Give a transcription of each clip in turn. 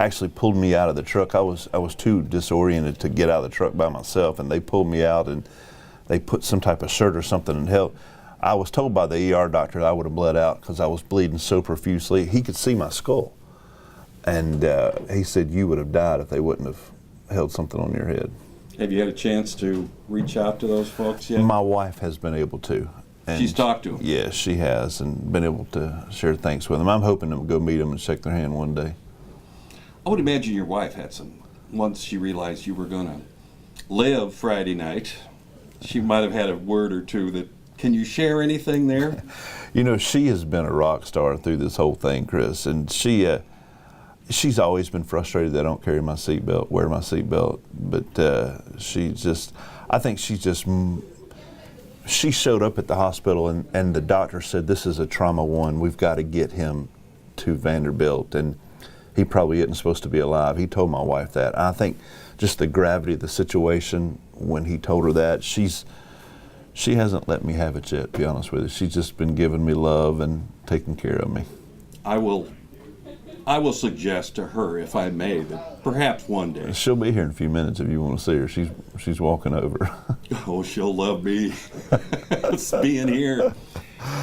actually pulled me out of the truck. I was too disoriented to get out of the truck by myself, and they pulled me out and they put some type of shirt or something and helped. I was told by the ER doctor that I would have bled out because I was bleeding so profusely. He could see my skull, and he said you would have died if they wouldn't have held something on your head. Have you had a chance to reach out to those folks yet? My wife has been able to. And she's talked to them? Yes, she has, and been able to share thanks with them. I'm hoping to go meet them and shake their hand one day. I would imagine your wife had some, once she realized you were going to live Friday night, she might have had a word or two that, can you share anything there? You know, she has been a rock star through this whole thing, Chris, and she's always been frustrated that I don't wear my seatbelt, but she showed up at the hospital and the doctor said, this is a trauma 1, we've got to get him to Vanderbilt, and he probably isn't supposed to be alive. He told my wife that. I think just the gravity of the situation when he told her that, she hasn't let me have it yet, to be honest with you. She's just been giving me love and taking care of me. I will suggest to her, if I may, that perhaps one day. She'll be here in a few minutes if you want to see her. She's walking over. Oh, she'll love me being here.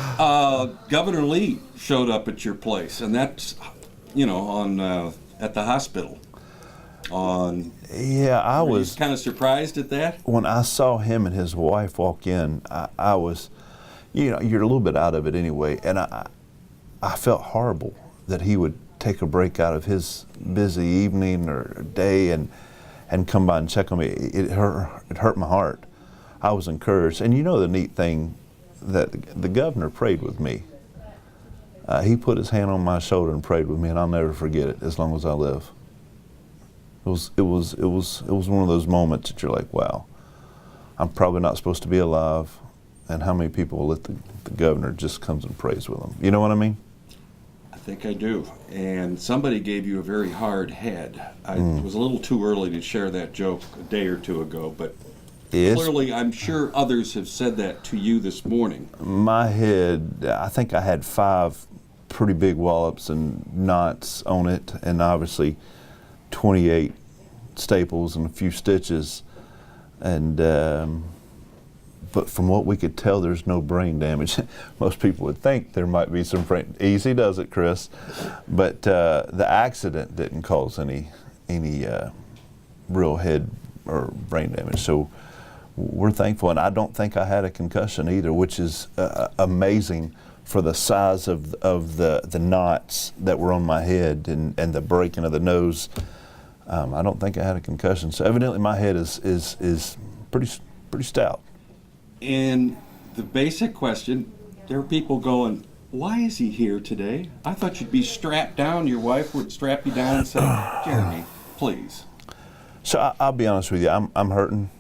Governor Lee showed up at your place, and that's, at the hospital. Yeah, I was kind of surprised at that. When I saw him and his wife walk in, I was, you're a little bit out of it anyway, and I felt horrible that he would take a break out of his busy evening or day and come by and check on me. It hurt my heart. I was encouraged. And the neat thing, that the governor prayed with me. He put his hand on my shoulder and prayed with me, and I'll never forget it as long as I live. It was one of those moments that you're like, wow, I'm probably not supposed to be alive, and how many people will let the governor just comes and prays with them? You know what I mean? I think I do. And somebody gave you a very hard head. It was a little too early to share that joke a day or two ago, but clearly I'm sure others have said that to you this morning. My head, I think I had 5 pretty big wallops and knots on it, and obviously 28 staples and a few stitches, and but from what we could tell, there's no brain damage. Most people would think there might be some brain. Easy does it, Chris. But the accident didn't cause any real head or brain damage. So we're thankful, and I don't think I had a concussion either, which is amazing for the size of the knots that were on my head and the breaking of the nose. I don't think I had a concussion. So evidently my head is pretty stout. And the basic question, there are people going, why is he here today? I thought you'd be strapped down. Your wife would strap you down and say, Jeremy, please. So I'll be honest with you, I'm hurting.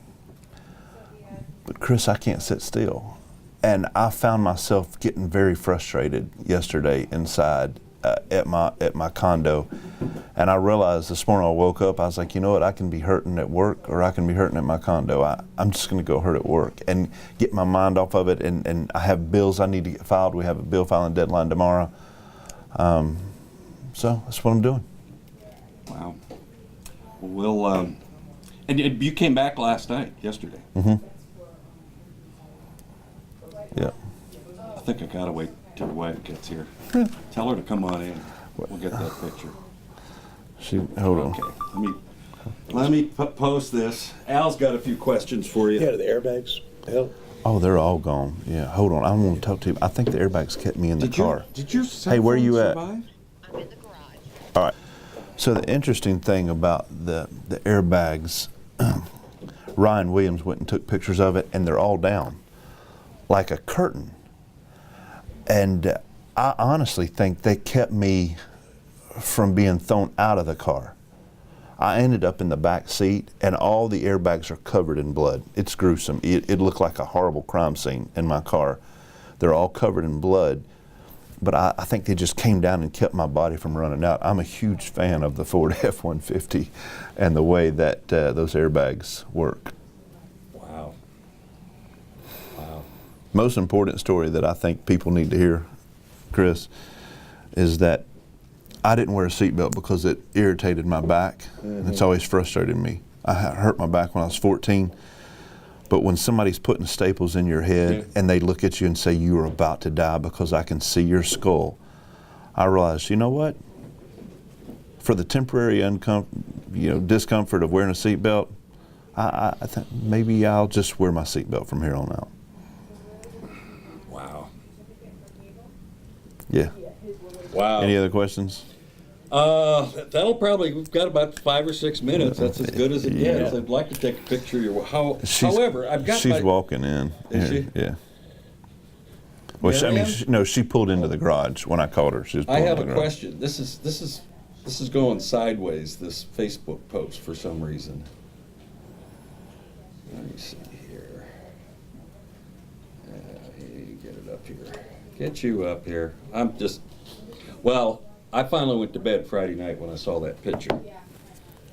But Chris, I can't sit still. And I found myself getting very frustrated yesterday inside at my condo. And I realized this morning I woke up, I was like, you know what, I can be hurting at work or I can be hurting at my condo. I'm just going to go hurt at work and get my mind off of it. And I have bills I need to get filed. We have a bill filing deadline tomorrow. So that's what I'm doing. Wow. Well, and you came back yesterday. Mm-hmm. Yeah. I think I gotta wait till your wife gets here. Tell her to come on in. We'll get that picture. Hold on. Okay. Let me post this. Al's got a few questions for you. Yeah, the airbags help. Oh, they're all gone. Yeah, hold on. I want to talk to you. I think the airbags kept me in the car. Did your cell Hey, where are you phone at? survive? I'm in the garage. All right. So the interesting thing about the airbags, Ryan Williams went and took pictures of it, and they're all down, like a curtain. And I honestly think they kept me from being thrown out of the car. I ended up in the back seat, and all the airbags are covered in blood. It's gruesome. It looked like a horrible crime scene in my car. They're all covered in blood, but I think they just came down and kept my body from running out. I'm a huge fan of the Ford F-150 and the way that those airbags work. Wow. Wow. Most important story that I think people need to hear, Chris, is that I didn't wear a seatbelt because it irritated my back. And it's always frustrated me. I hurt my back when I was 14. But when somebody's putting staples in your head and they look at you and say you are about to die because I can see your skull, I realized, you know what? For the temporary discomfort of wearing a seatbelt, I think maybe I'll just wear my seatbelt from here on out. Wow. Yeah. Wow. Any other questions? That'll probably, we've got about 5 or 6 minutes. That's as good as it gets. I'd like to take a picture of your, however, I've got She's walking in. Is she? Yeah. Well, she pulled into the garage when I called her. She was I have into a the garage. question. This is going sideways, this Facebook post, for some reason. Let me see here. Get it up here. Get you up here. I finally went to bed Friday night when I saw that picture.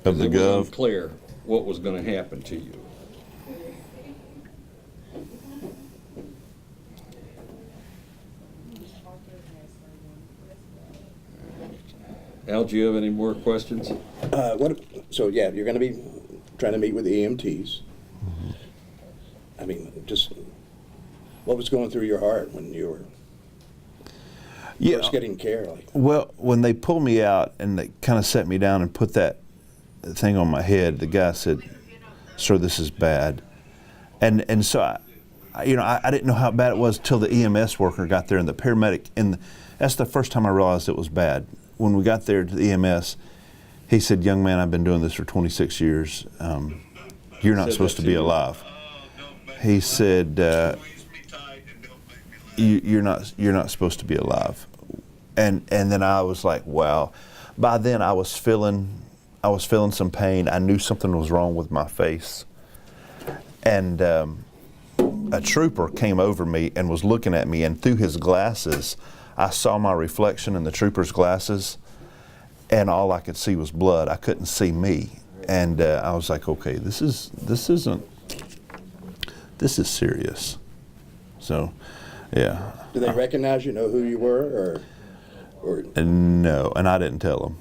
Of the It was Gov. unclear what was going to happen to you. Al, do you have any more questions? So yeah, you're going to be trying to meet with the EMTs. Mm-hmm. I mean, just what was going through your heart when you were first getting care? Like, Well, when they pulled me out and they kind of set me down and put that thing on my head, the guy said, "Sir, this is bad." And so I didn't know how bad it was till the EMS worker got there and the paramedic, and that's the first time I realized it was bad. When we got there to the EMS, he said, "Young man, I've been doing this for 26 years. You're not supposed to be alive." He said, "You're not supposed to be alive." And then I was like, wow. By then I was feeling some pain. I knew something was wrong with my face. And a trooper came over me and was looking at me, and through his glasses, I saw my reflection in the trooper's glasses, and all I could see was blood. I couldn't see me. And I was like, okay, this is serious. So, yeah. do they recognize you, know who you were, or? No, and I didn't tell them.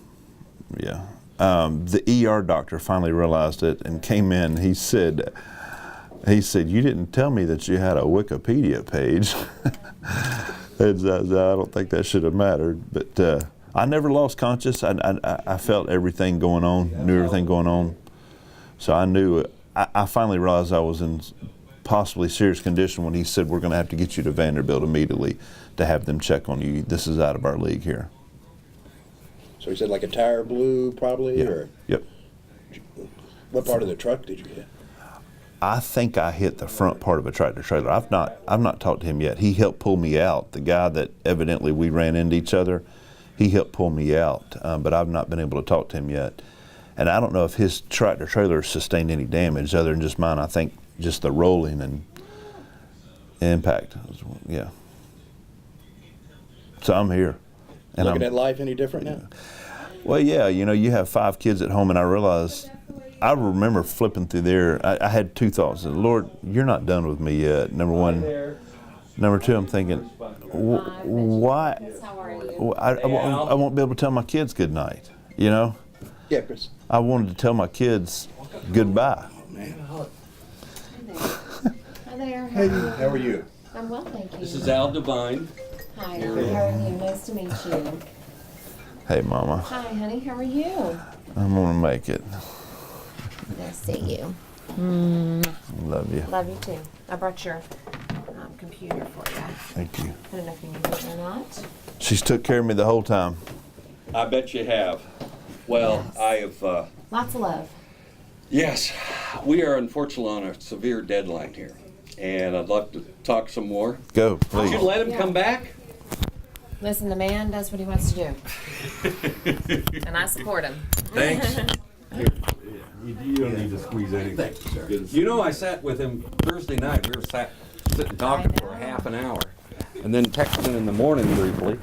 Yeah. The ER doctor finally realized it and came in. He said, "You didn't tell me that you had a Wikipedia page." I don't think that should have mattered, but I never lost conscious. I felt everything going on, knew everything going on. So I knew it. I finally realized I was in possibly serious condition when he said, "We're going to have to get you to Vanderbilt immediately to have them check on you. This is out of our league here." So he said like a tire blew probably, Yeah. or Yep. what part of the truck did you hit? I think I hit the front part of a tractor trailer. I've not talked to him yet. He helped pull me out. The guy that evidently we ran into each other, he helped pull me out, but I've not been able to talk to him yet. And I don't know if his tractor trailer sustained any damage other than just mine. I think just the rolling and impact. Yeah. So I'm here. And Looking at life any different now? Well, yeah, you have 5 kids at home, and I remember flipping through there. I had 2 thoughts. Lord, you're not done with me yet, number one. Number 2, I'm thinking, why? I won't be able to tell my kids good night, Yeah, Chris. I wanted to tell my kids goodbye. Hi there. How are you? I'm well, thank you. This is Al Devine. Hi, how are you? Nice to meet you. Hey, Mama, Hi, honey, how are you? I'm going to make it. Nice to see you. Love you. Love you too. I brought your computer for you. Thank you. I don't know if you need it or not. She's took care of me the whole time. I bet you have. Well, Yes. I have, Lots of love. yes, we are unfortunately on a severe deadline here, and I'd love to talk some more. Go, Would please. you let him Yeah. come back? Listen, the man does what he wants to do. And I support him. Thanks. You don't need to squeeze anything. You know, I sat with him Thursday night. We were sitting talking for a half an hour, and then texting in the morning briefly.